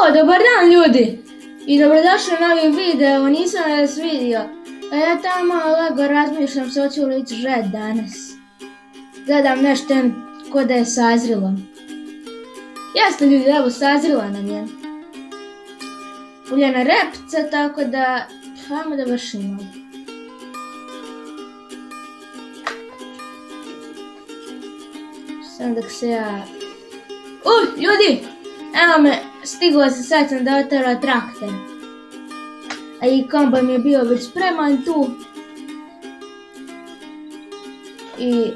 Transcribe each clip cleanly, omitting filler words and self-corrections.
Dobar dan ljudi! I dobrodošli u novi video, nisam vas vidio. A ja tamo lego razmišljam se hoću li ići žet danas. Gledam nešto ko da je sazrilo. Jeste ljudi, evo sazrila nam je uljana repca, tako da ajmo da vršimo. Sam dok se ja... ljudi! Evo me, stigla se, sad sam da otara traktor. A i kombajn mi je bio već spreman tu. I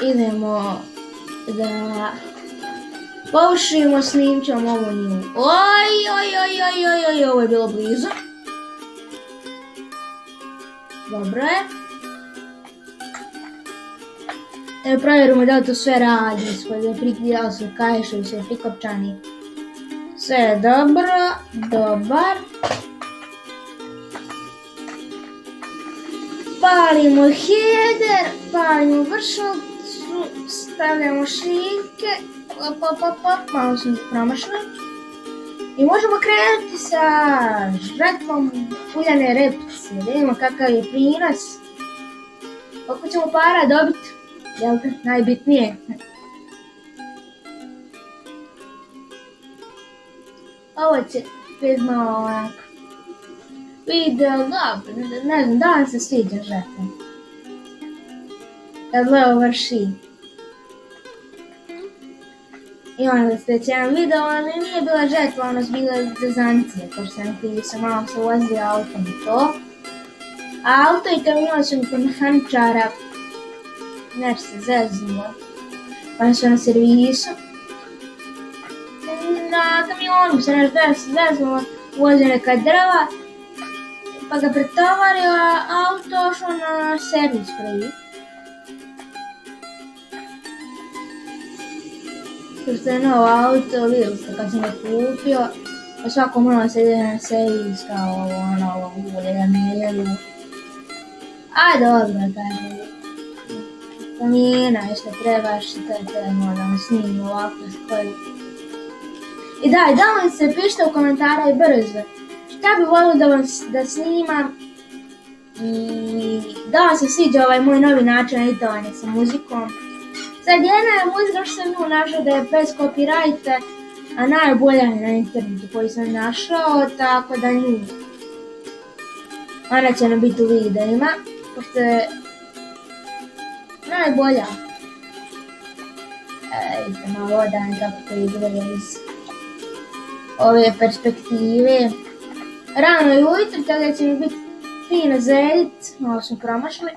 idemo da površimo, snimćom ovu nju. Oj, ovo je bilo blizu. Dobro je. Evo provjerimo da li to sve radi, da su kajše, sve prikopčani. Sve je dobro, dobar. Palimo header, palimo vršalicu, stavljamo šiljke, malo smo promašili. I možemo krenuti sa žetvom uljane repce, da vidimo kakav je prinos. Koliko ćemo para dobiti, jel te, najbitnije. Ovo će biti malo ovako video, dobro, ne znam, da vam se sviđa žetva. Kad Leo vrši. Imali ste već jedan video, ali nije bila žetva, ono su bile zezancije, ko što sam pisao, malo se vozio autom i to. Auto i kamion su mi kod mehaničara, nešto se zeznulo, pa su na servisu. Na kamionu se nešto zeznulo, vozio neka drva, pa ga pretovario, a auto ošao na servis prvi. Što je novo auto, vidjeli ste kad sam ga kupio, pa svako malo se ide na servis kao ovo ulje da mijelju. A dobro, kaže, kamina, što trebaš, to je moramo snimiti ovako skoju. I da li se pišite u komentara i brzo. Šta bi volio da snimam i da vam se sviđa ovaj moj novi način editovanja sa muzikom. Sad jedna je muzika što sam nju našao da je bez copyrighta, a najbolja je na internetu koji sam našao, tako da nju. Ona će nam biti u videima, pošto je najbolja. Vidite malo odan kako to izgleda iz ove perspektive. Rano je ujutro, tada će mi biti fino za edit, malo smo promašli.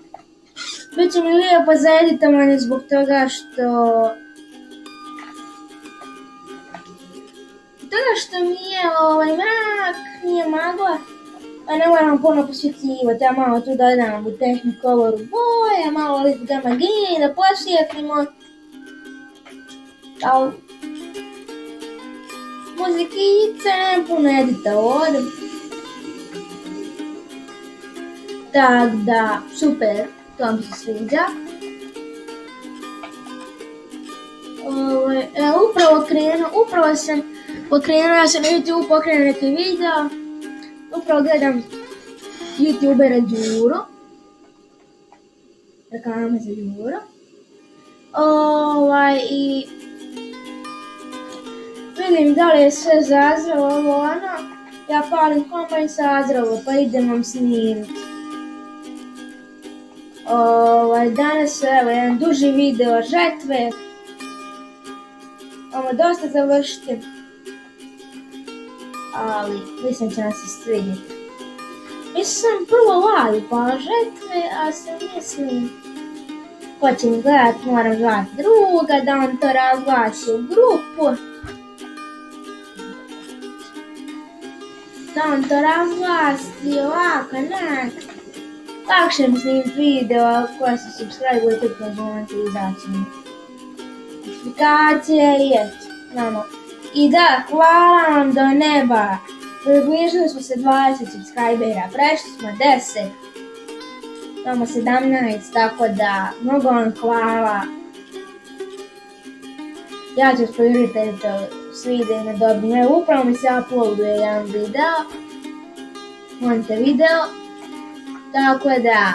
Biće mi lijepo za editovanje zbog toga što nije mrak, nije magla, a ne moram puno posvjetljivati. Ja malo tu dodam u Technicoloru boje, malo Gamma Green da posvijetlimo. Muzikice, nemam puno edita ovdje. Tak da, super, to mi se sviđa. Upravo sam pokrenuo, ja sam na YouTube pokrenuo neki video. Upravo gledam YouTubera Đuro. Reklama za Đuro. I vidim da li je sve zazralo ja palim kombajn sazralo, pa idem vam snimiti. Danas evo jedan duži video žetve. Ovo dosta završiti, ali mislim će nam se svidjeti. Mislim sam prvo live pa žetve, a sam mislim ko će mi gledat, moram gledat druga, da on to razglasi u grupu. Da on to razglasi ovako, onak. Lakše mi snimiti video koja se subscribe-uje tek na zvonce i izaći mi notifikacije i eto. I da, hvala vam do neba. Približili smo se 20 subscribera, prešli smo 10. Imamo 17, tako da mnogo vam hvala. Ja ću vas podržiti svi videima dobiju. Evo, upravo mi se uploaduje jedan video, monte video, tako da,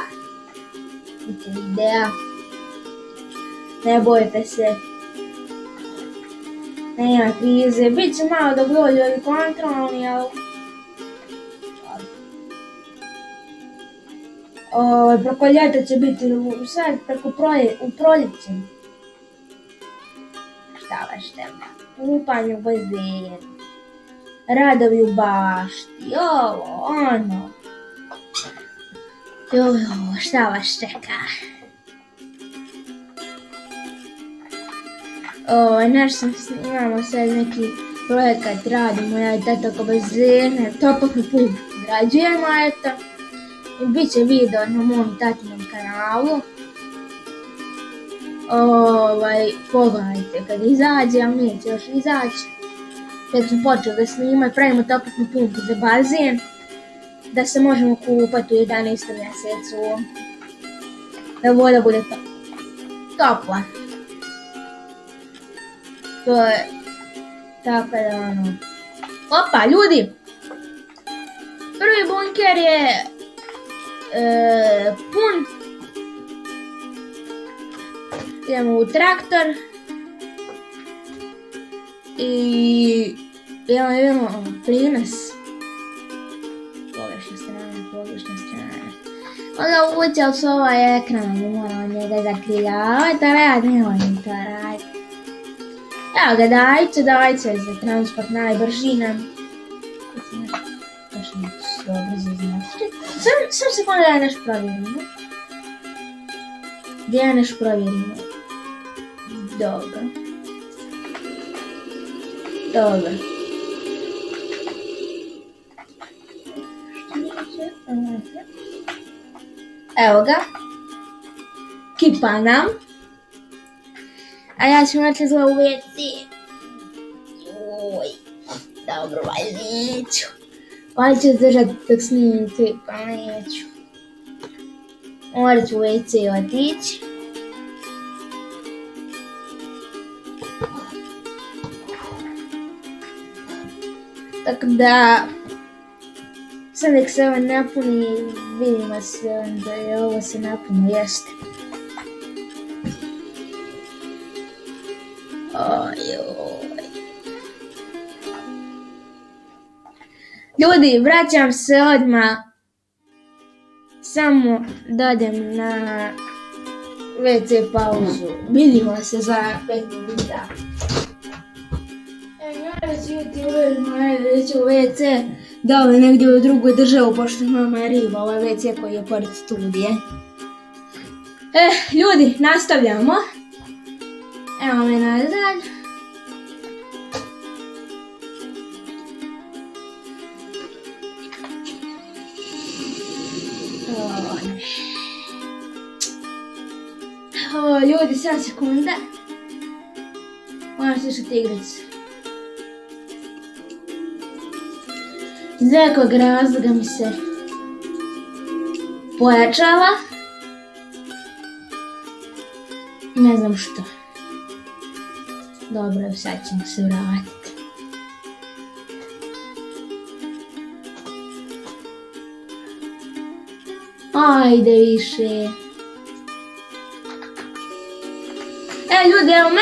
vidite videa, ne bojte se, nema krize, bit će malo da dođu ovi kontrolni, ali preko ljeta će biti sad preko u proljeće. Šta baš tema? Kupanje u bazenu, radovi u bašti, ovo, ono. Šta vas čeka? Nešto imamo sad neki projekat, radimo ja i tata oko bazene, toplotnu pumpu građujemo, eto. I bit će video na mom tatinom kanalu. Pogledajte kad izađe, ali neće još izaći. Tek smo počeli da snimati, pravimo toplotnu pumpu za bazen, da se možemo kupati u 11. mjesecu, da voda bude topla. To je tako da ono... Opa, ljudi! Prvi bunker je pun. Idemo u traktor i imamo prinos. Pogrešna strana. Onda uđel su ovaj ekran, moramo njega zakrijavati, ali nemojmo to raditi. Evo ga, dajce za transport najbrži nam. Sam sekunde da ja nešto provjerimo. Gdje ja nešto provjerimo? Dobro. Evo ga. Kipa nam. A ja ću naći za uvjeti. Dobro, neću. Ali ću držati dok snimim klip, pa neću. Morat ću u WC otići. Tako da... Sad nek se ovo napuni i vidimo se onda je ovo se napuni, jeste. Ljudi, vraćam se odmah. Samo da odem na WC pauzu. Vidimo se za 5 minuta. Ja već idem u WC. Da li negdje u drugu državu, pošto mama je riba, ovaj WC koji je pored studije. Ljudi, nastavljamo. Evo me nazad. Ljudi, 7 sekunda. Moram slušati igricu. Iz nekog razloga mi se pojačava. Ne znam što. Dobro, sad ćemo se vratiti. Ajde više. Ljudi, evo me.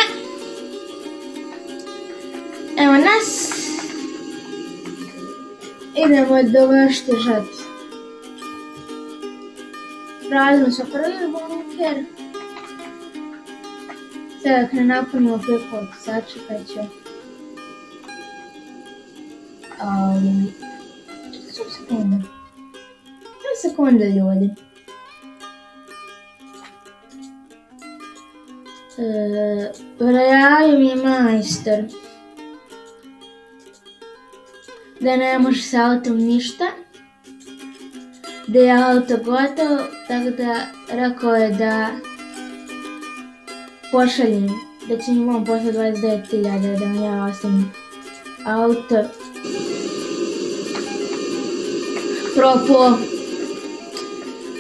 Evo nas. Idemo dovršiti žetvu. Radimo se prvi bunker. Sada dok ne napunimo preko, sačekat ću. Sekunde, ljudi. Javio mi je majstor da ne može s autom ništa, da je auto gotovo, tako da rekao je da pošaljem, da će mi on poslati 29.000 da mi ja ostavim auto. Propo.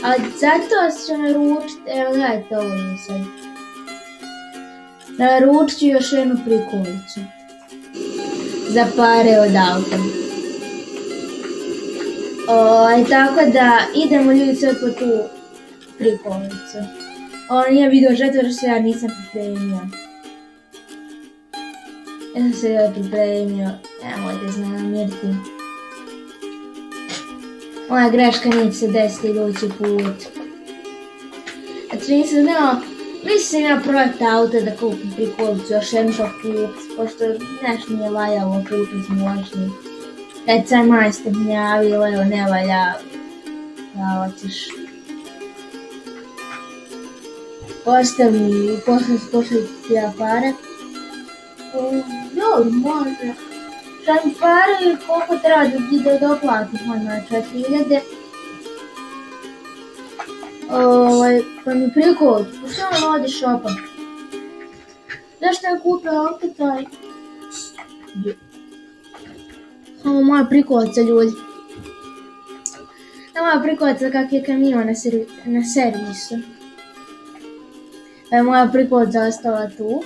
A zato ću naručiti, evo gledajte ovo je sad. Naručit ću još jednu prikolicu. za pare od auta. Tako da idemo ljudi sad po tu prikolicu. Nije video žetva jer se ja nisam pripremio. Ja sam se joj pripremio, nemojte zamjeriti. Moja greška neće se desiti idući put. Znači nisam znao, mislim ja projekt auta da kupim prikolicu, još jednu kupiti, pošto nešto nije valjalo kupiti moćni. Kad sam majster mi javio, evo ne valja, da hoćeš. Pošli ti ja pare. Dobro, može. Šta mi pare ili koliko treba da doplatim, odmah 4000. Pa mi prikolicu, pa što on odi šopa? Zašto je kupila opet taj? Ovo moja prikolica, ljudi. Moja prikolica kak je kamion na servisu. Pa je moja prikolica ostala tu.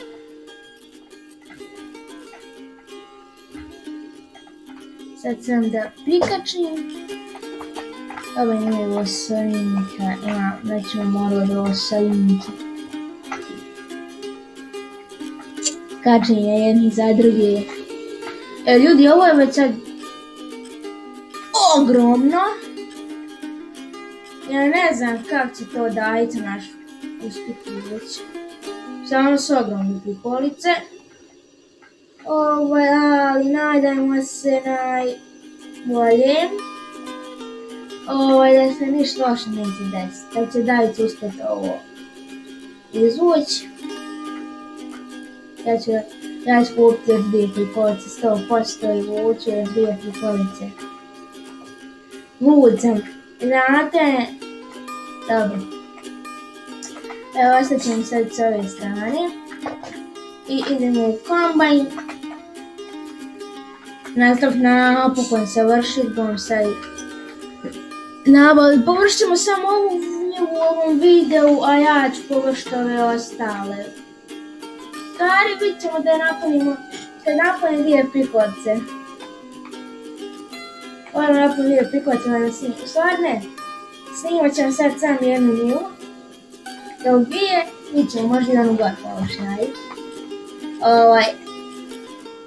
Sad sam da prikačim. Ovo nije losavinka, nećemo morati losavinke. Kačenje jedni za druge. Ljudi, ovo je već sad ogromno. Ja ne znam kako će to dajica naš uspjeti već. Samo su ogromne prikolice. Ali nadajmo se najbolje. Da se ništa loše neće desiti. Da će dajica uspjeti ovo izvući. Ja ću kupiti još 2 prikolice, 100% i vuću još 2 prikolice. Lud sam, znate? Dobro. Evo, ostat ćemo sad s ove strane. I idemo u kombajn. Nastav napokon savršit, bom sad nabaviti. Površit ćemo samo ovu u ovom videu, a ja ću površiti ove ostale. Stvari, vidit ćemo da napunimo 2 prikolice. Ovo napunimo 2 prikolice, da snimimo. Stvar ne, snimat ćemo sad sam jednu nju. Dok 2, mi ćemo možda jedan ugor površnjaviti.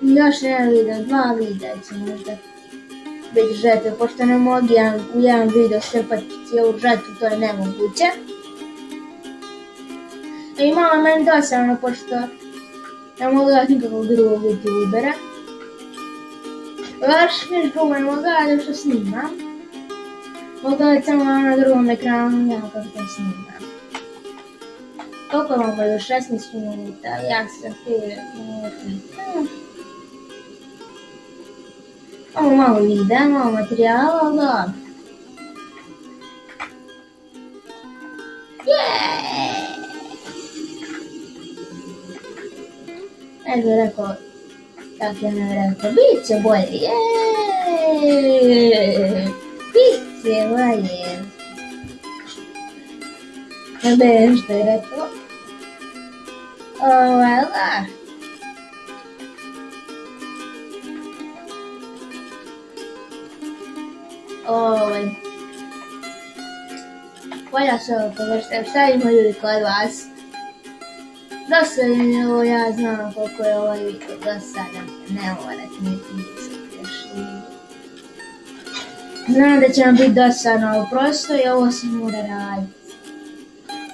Još jedan video, 2 videa će možda biti žetve, pošto ne mogu u jedan video strpati cijelu žetvu, to je nemoguće. I malo meni dosadno, pošto ne mogu dati nikakvog drugog youtubera. Još niš drugo ne mogu gledati što snimam. Mogu gledati samo na drugom ekranu, ja kako to snimam. Koliko vam do 16 minuta, ja sam 5 minuta. Ovo malo videa, malo materijala, ali dobro. Ne bih rekao, kako je ne rekao, bit će bolje, bit će bolje. Ne bih što je rekao. Da. Volja se ovo površiti, šta ima ljudi kod vas? Dosadan je ovo, ja znam koliko je ovaj video dosadan, ne morate niti misliti još. Znam da će vam biti dosadno ovo prosto i ovo se mora raditi.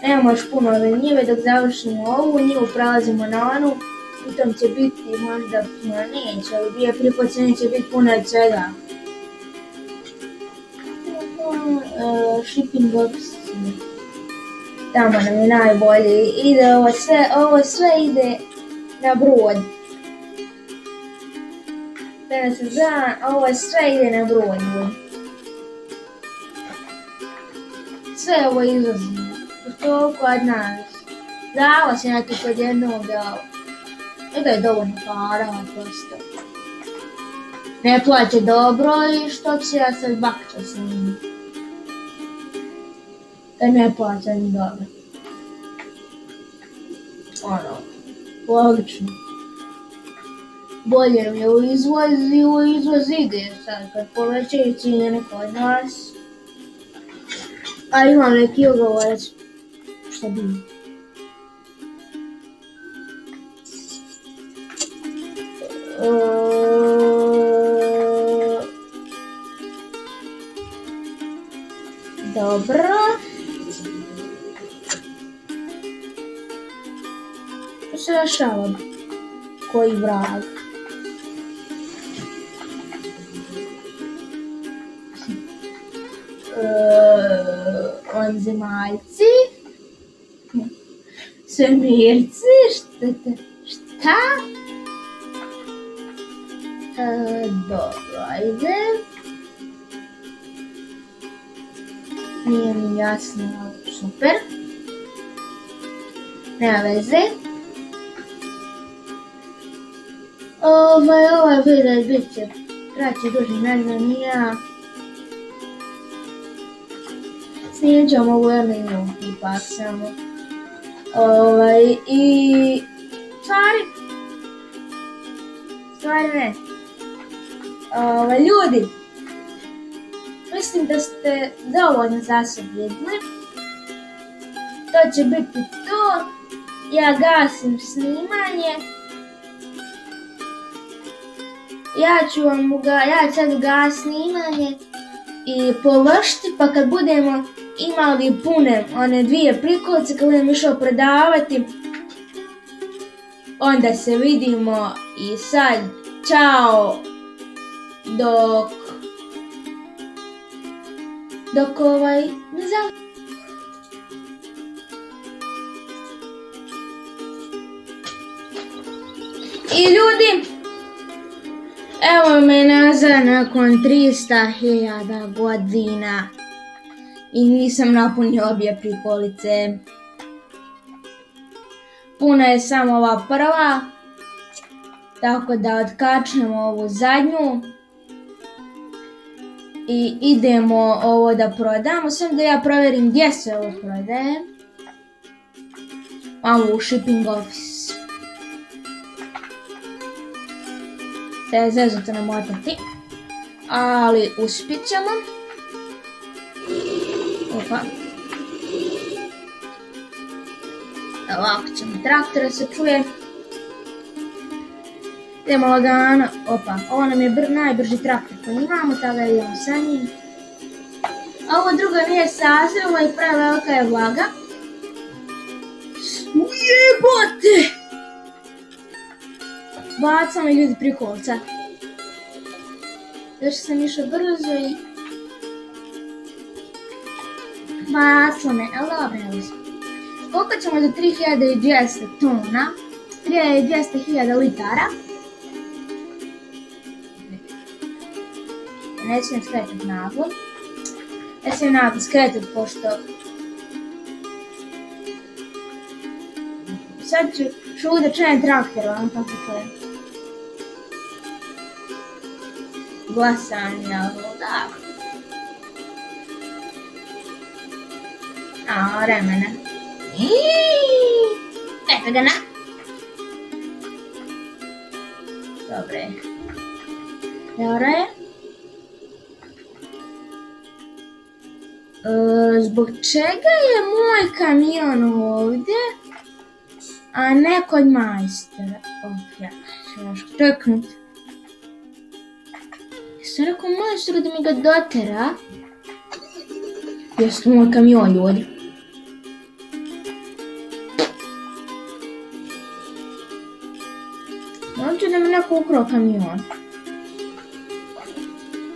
Nemamo još puno ove njive, dok završimo ovu njivu prelazimo na onu, u tom će biti možda puno neće, ali 2 prikolice neće biti puno od svega. Shipping box, tamo nam je najbolje, ide ovo sve ide na brod. Da se zna, ovo sve ide na brod. Sve ovo izlazi, to kod nas. Dao se neki kod jednog dao. I to je dovoljno para, prosto. Ne plaće dobro i što će ja sad bakća sa njim. Kad ne plaća ni dobro. Logično. bolje mi je u izvoz ide sad kad povećaju cijene kod nas. A imam neki ugovorac. Šta bi? Dobro. To se rešava. Koji vrag. Vanzemaljci. Svemirci. Šta? Dobro, ajde. Nije mi jasno, super. Nema veze. Ovaj video bit će kraći, duži, ne znam ni ja. Snimit ćemo ovu jednu ipak samo. I stvari ne. Ljudi, mislim da ste dovoljno za sad vidjeli. To će biti to. Ja gasim snimanje. Ja ću sad ugasiti snimanje i površiti, pa kad budemo imali pune one 2 prikolice, kad budem išao prodavati, onda se vidimo i sad, čao, dok ne znam. I ljudi, evo me nazad nakon 300.000 godina i nisam napunio obje prikolice. Puna je samo ova prva, tako da otkačnemo ovu zadnju i idemo ovo da prodamo. Samo da ja provjerim gdje se ovo prodaje. Malo u shipping office. Te je zeznuto namotati, ali uspjet ćemo. Opa. Ovako ćemo traktora se čuje. Idemo lagano. Opa, ovo nam je najbrži traktor koji imamo, tako da idemo sa njim. A ovo drugo nije sasvim, ovo je prevelika je vlaga. Ujebote! Bacamo ljudi prikolica. Još sam išao brzo i... Bacamo me, ali dobro, evo sam. Koliko ćemo do 3200 tona? 3200.000 litara. Nećem skretati naglo. Ja sam naglo skretati pošto... Sad ću da čujem traktor, ono kako čujem. Glasanje, da. A, vremena. Eto ga na. Dobre. Dobro je. Zbog čega je moj kamion ovdje, a ne kod majstora? Ja ću još čeknut. Jesam rekao majstora da mi ga dotera? Jeste moj kamion, ljudi. Znači da mi neko ukrao kamion.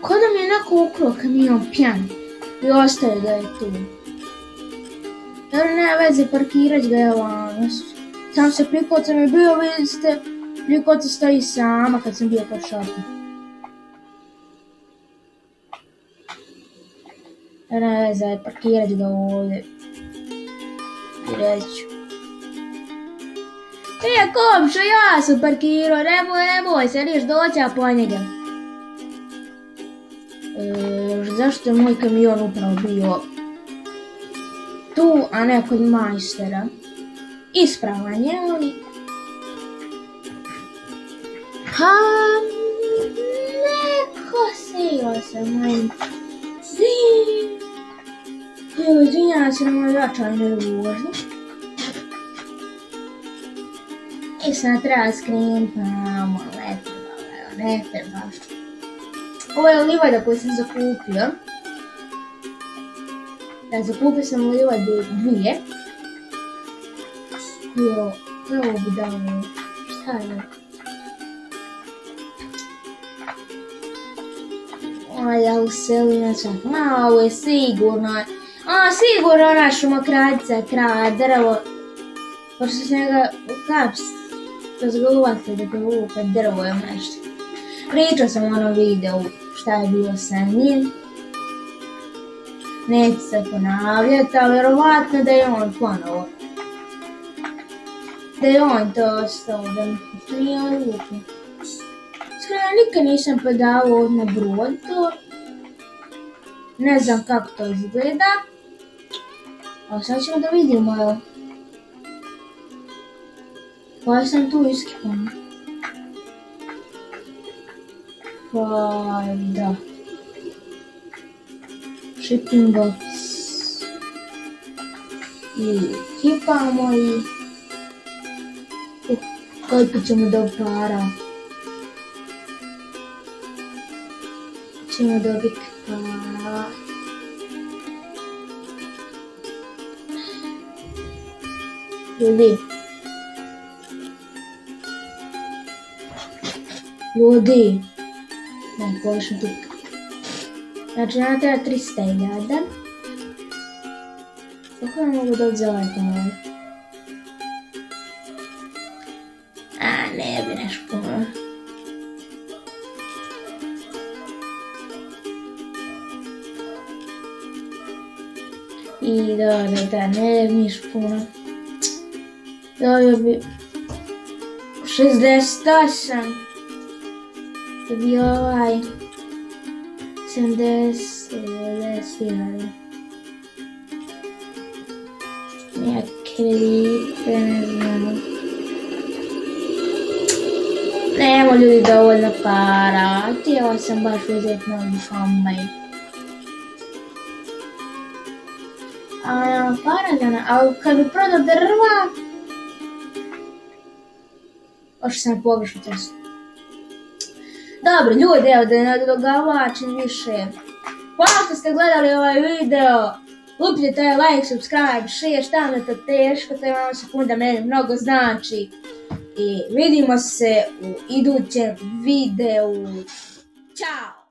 Ko da mi je neko ukrao kamion pijan i ostaje da je tu. Dobro, nema veze, parkirat ga je vano. Sam se prikolica mi bio, vidite, prikolica stoji sama kad sam bio kod šopa. Nema veze, parkirat ga ovdje. I reću. Komšo, ja sam parkirao, nemoj se, neš doći, a po njega. Zašto je moj kamion upravo bio tu, a ne kod majstora? Ispravan je, ali... Pa, neko sio sam, majim. Evo, izvinjavam se na moj očajnoj vožnji. I sad treba skrenuti tamo, ne treba. Ovo je livada koju sam zakupio. Da, zakupio sam livade 2. Evo bi dao, šta je? Ja uselim čak, ovo je sigurno. Sigurno ona šumokradica kraja drvo. Pošto s njega kaps razgovarate da ga vuka drvo je nešto. Pričao sam u onom videu šta je bilo sa njim. Neću se ponavljati, ali vjerovatno da je on ponovo. Da je on to ostao, da nije on vuku. Skreno, nikad nisam podavao na brod to. Ne znam kako to izgleda. A sad ćemo da vidimo, evo. Pa sam tu iskipana. Pa da. Shipping box. I kipamo i... koliko ćemo do para. Ćemo dobiti para. Ljudi, ne, površno tik. Znači, nama treba 300.000. Kako ne mogu dobiti za ovaj kanal? Ne bi nešto puno. I da, ne bi niš puno. Dobio bi 68. Da bi 70. Nija kredite, ne znam. Nemo ljudi dovoljno para. Htjela sam baš uzeti novi kombajn. A nema para, ali kad bi prodao drva... Ošto sam pogrešno cestu. Dobro, ljudi, evo da ne dogavlačim više. Hvala što ste gledali ovaj video. Lupite taj like, subscribe, share, šta vam je to teško, to je malo sekunda, meni mnogo znači. I vidimo se u idućem videu. Ćao!